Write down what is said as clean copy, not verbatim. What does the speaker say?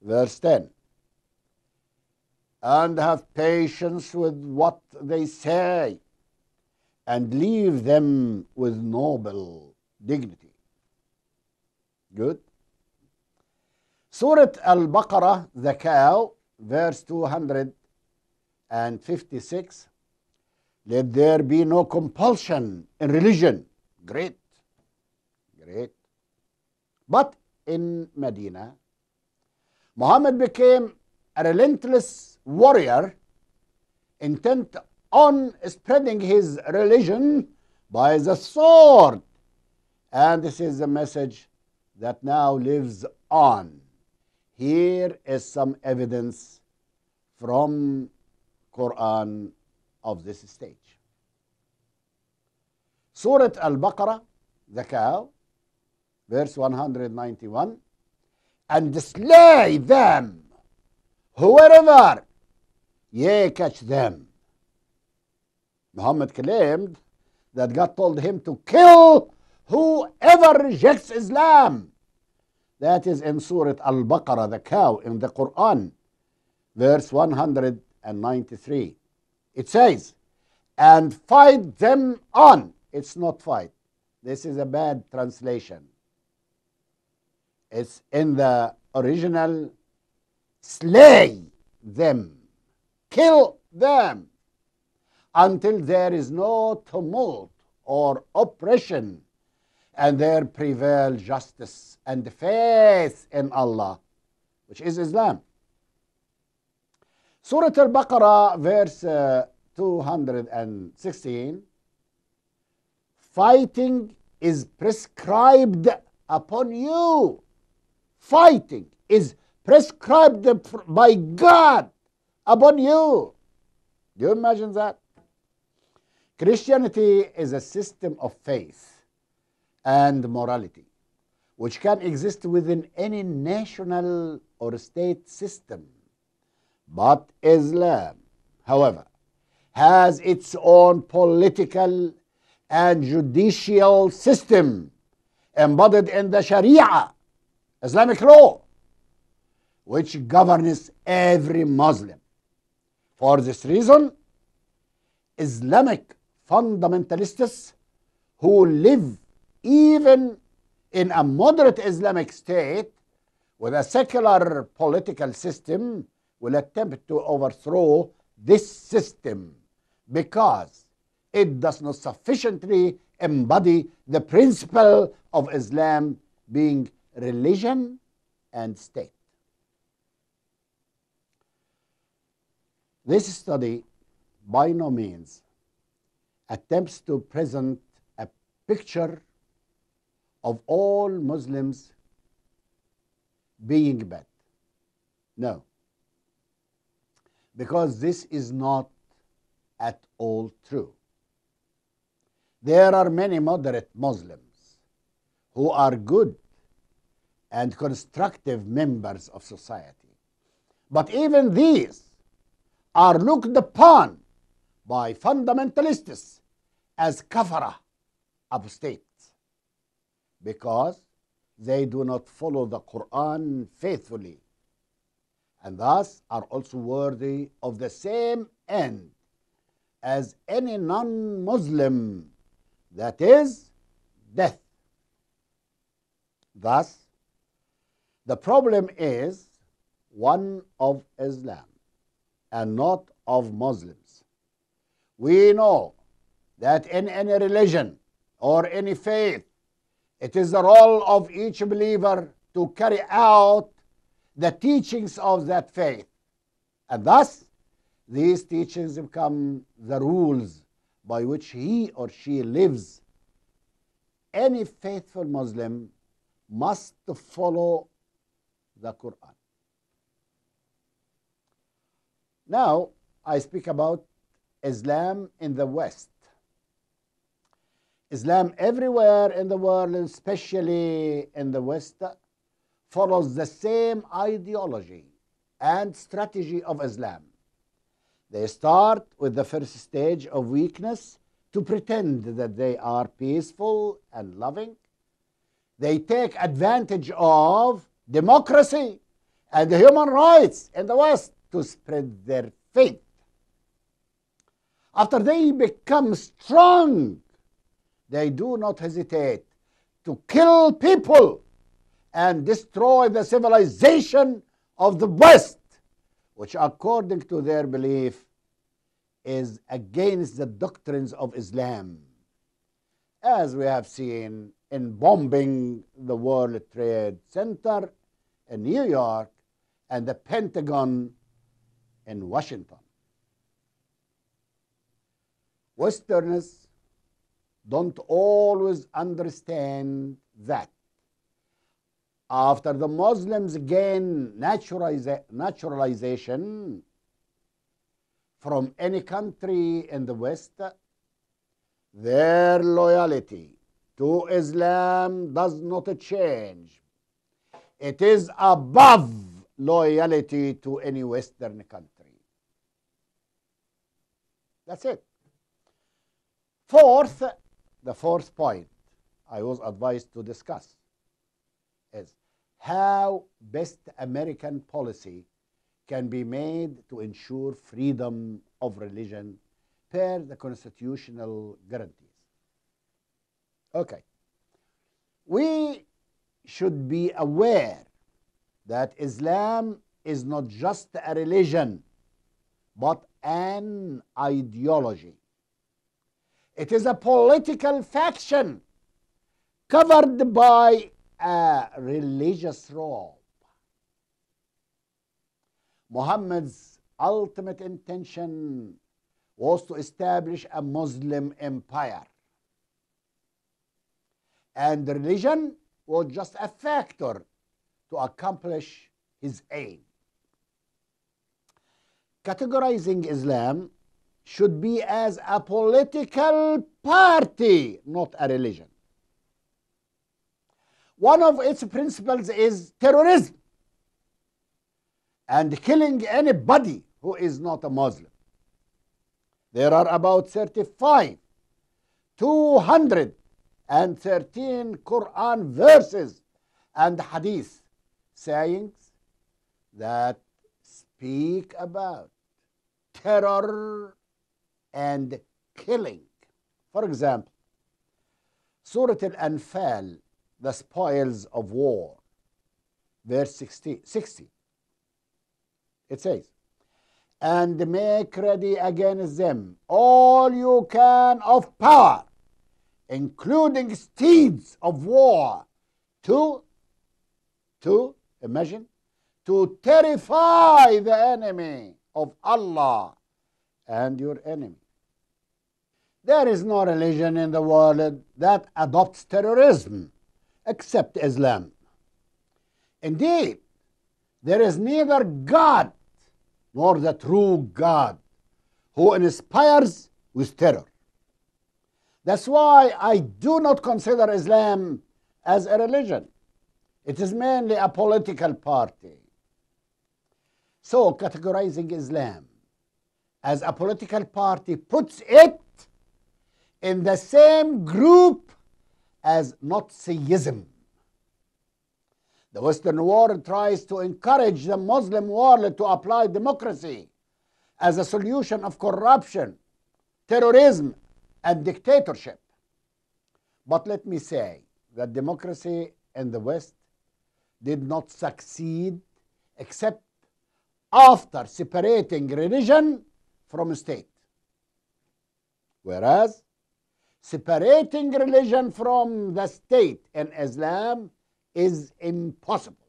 verse 10. And have patience with what they say, and leave them with noble dignity. Good. Surah Al-Baqarah, the cow, verse 256. Let there be no compulsion in religion. Great. Great. But in Medina, Muhammad became a relentless warrior intent on spreading his religion by the sword. And this is the message that now lives on. Here is some evidence from Quran of this stage. Surah Al-Baqarah, the cow, verse 191, and slay them, wherever ye catch them. Muhammad claimed that God told him to kill whoever rejects Islam. That is in Surah Al-Baqarah, the cow, in the Quran, verse 193. It says, and fight them on. It's not fight. This is a bad translation. It's in the original, slay them, kill them, until there is no tumult or oppression, and there prevail justice and faith in Allah, which is Islam. Surah Al-Baqarah, verse 216, fighting is prescribed upon you. Fighting is prescribed by God upon you. Do you imagine that? Christianity is a system of faith and morality which can exist within any national or state system. But Islam, however, has its own political and judicial system embodied in the Sharia, Islamic law, which governs every Muslim. For this reason, Islamic fundamentalists who live even in a moderate Islamic state with a secular political system will attempt to overthrow this system because it does not sufficiently embody the principle of Islam being religion and state. This study by no means attempts to present a picture of all Muslims being bad. No, because this is not at all true. There are many moderate Muslims who are good and constructive members of society. But even these are looked upon by fundamentalists as kafara, apostates, because they do not follow the Quran faithfully, and thus are also worthy of the same end as any non-Muslim, that is, death. Thus, the problem is one of Islam and not of Muslims. We know that in any religion or any faith, it is the role of each believer to carry out the teachings of that faith. And thus, these teachings become the rules by which he or she lives. Any faithful Muslim must follow the Quran. Now, I speak about Islam in the West. Islam everywhere in the world, especially in the West, follows the same ideology and strategy of Islam. They start with the first stage of weakness to pretend that they are peaceful and loving. They take advantage of democracy and the human rights in the West to spread their faith. After they become strong, they do not hesitate to kill people and destroy the civilization of the West, which according to their belief is against the doctrines of Islam, as we have seen in bombing the World Trade Center in New York and the Pentagon in Washington. Westerners don't always understand that after the Muslims gain naturalization from any country in the West, their loyalty to Islam does not change. It is above loyalty to any Western country. That's it. The fourth point I was advised to discuss is how best American policy can be made to ensure freedom of religion per the constitutional guarantees. Okay. We should be aware that Islam is not just a religion, but an ideology. It is a political faction covered by a religious robe. Muhammad's ultimate intention was to establish a Muslim empire, and religion was just a factor to accomplish his aim. Categorizing Islam should be as a political party, not a religion. One of its principles is terrorism and killing anybody who is not a Muslim. There are about 213 Quran verses and hadith sayings that speak about terror and killing. For example, Surah Al-Anfal, the spoils of war, verse 60. It says, and make ready against them all you can of power, including steeds of war, to terrify the enemy of Allah and your enemy. There is no religion in the world that adopts terrorism except Islam. Indeed, there is neither God nor the true God who inspires with terror. That's why I do not consider Islam as a religion. It is mainly a political party. So categorizing Islam as a political party puts it in the same group as Nazism. The Western world tries to encourage the Muslim world to apply democracy as a solution of corruption, terrorism, and dictatorship. But let me say that democracy in the West did not succeed except after separating religion from state. Whereas separating religion from the state in Islam is impossible.